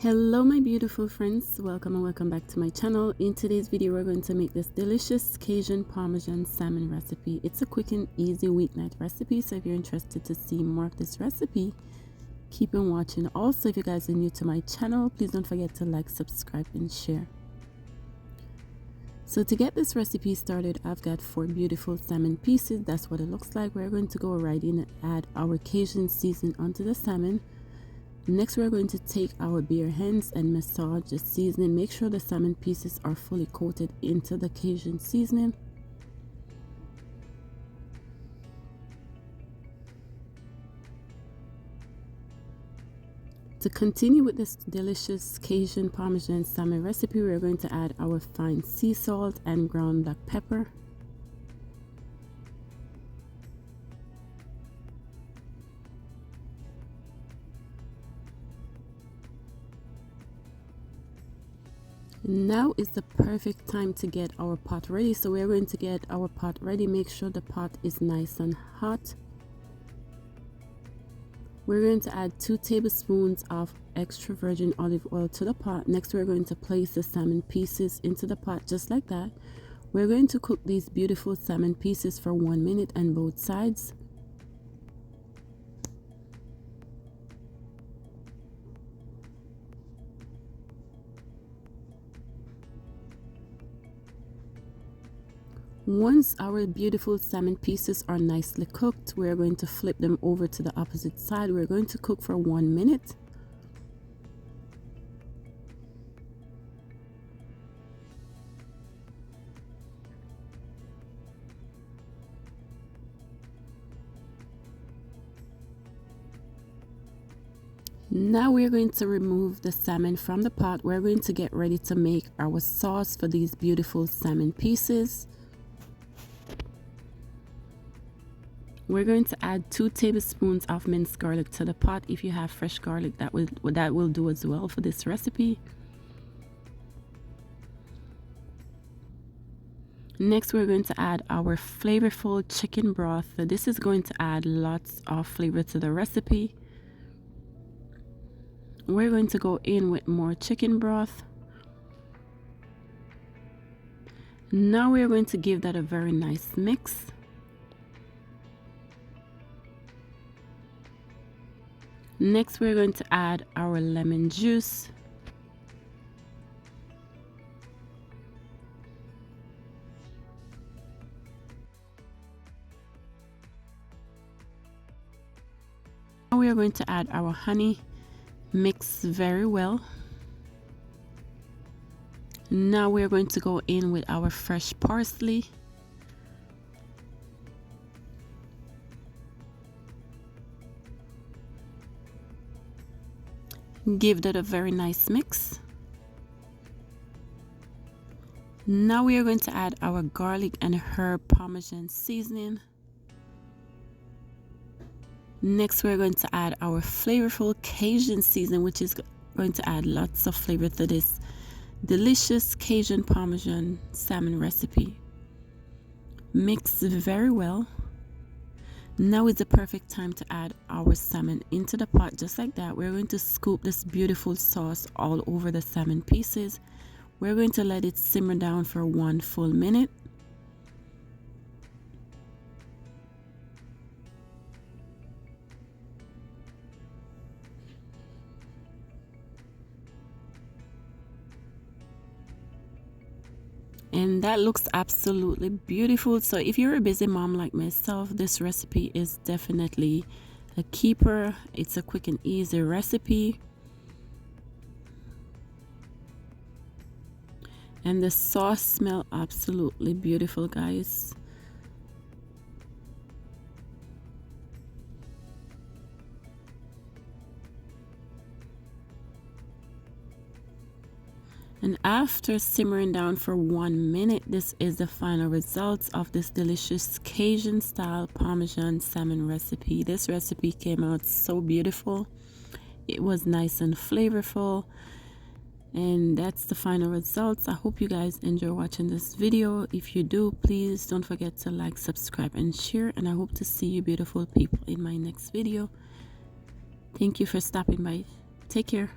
Hello my beautiful friends, welcome and welcome back to my channel. In today's video we're going to make this delicious Cajun Parmesan salmon recipe. It's a quick and easy weeknight recipe, so if you're interested to see more of this recipe, keep on watching. Also, if you guys are new to my channel, please don't forget to like, subscribe and share. So to get this recipe started, I've got 4 beautiful salmon pieces. That's what it looks like. We're going to go right in and add our Cajun seasoning onto the salmon. Next, we're going to take our bare hands and massage the seasoning. Make sure the salmon pieces are fully coated into the Cajun seasoning. To continue with this delicious Cajun Parmesan salmon recipe, we're going to add our fine sea salt and ground black pepper. Now is the perfect time to get our pot ready. So we're going to get our pot ready. Make sure the pot is nice and hot. We're going to add 2 tablespoons of extra virgin olive oil to the pot. Next, we're going to place the salmon pieces into the pot just like that. We're going to cook these beautiful salmon pieces for 1 minute on both sides. Once our beautiful salmon pieces are nicely cooked, we're going to flip them over to the opposite side. We're going to cook for 1 minute. Now we're going to remove the salmon from the pot. We're going to get ready to make our sauce for these beautiful salmon pieces. We're going to add 2 tablespoons of minced garlic to the pot. If you have fresh garlic, that will do as well for this recipe. Next, we're going to add our flavorful chicken broth. This is going to add lots of flavor to the recipe. We're going to go in with more chicken broth. Now we're going to give that a very nice mix. Next, we're going to add our lemon juice. Now we are going to add our honey. Mix very well. Now we're going to go in with our fresh parsley. Give that a very nice mix. Now we are going to add our garlic and herb Parmesan seasoning. Next, we're going to add our flavorful Cajun seasoning, which is going to add lots of flavor to this delicious Cajun Parmesan salmon recipe. Mix very well. Now is the perfect time to add our salmon into the pot just like that. We're going to scoop this beautiful sauce all over the salmon pieces. We're going to let it simmer down for 1 full minute. And that looks absolutely beautiful. So if you're a busy mom like myself, this recipe is definitely a keeper. It's a quick and easy recipe. And the sauce smells absolutely beautiful, guys. And after simmering down for 1 minute, this is the final results of this delicious Cajun style Parmesan salmon recipe. This recipe came out so beautiful. It was nice and flavorful. And that's the final results. I hope you guys enjoy watching this video. If you do, please don't forget to like, subscribe and share. And I hope to see you beautiful people in my next video. Thank you for stopping by. Take care.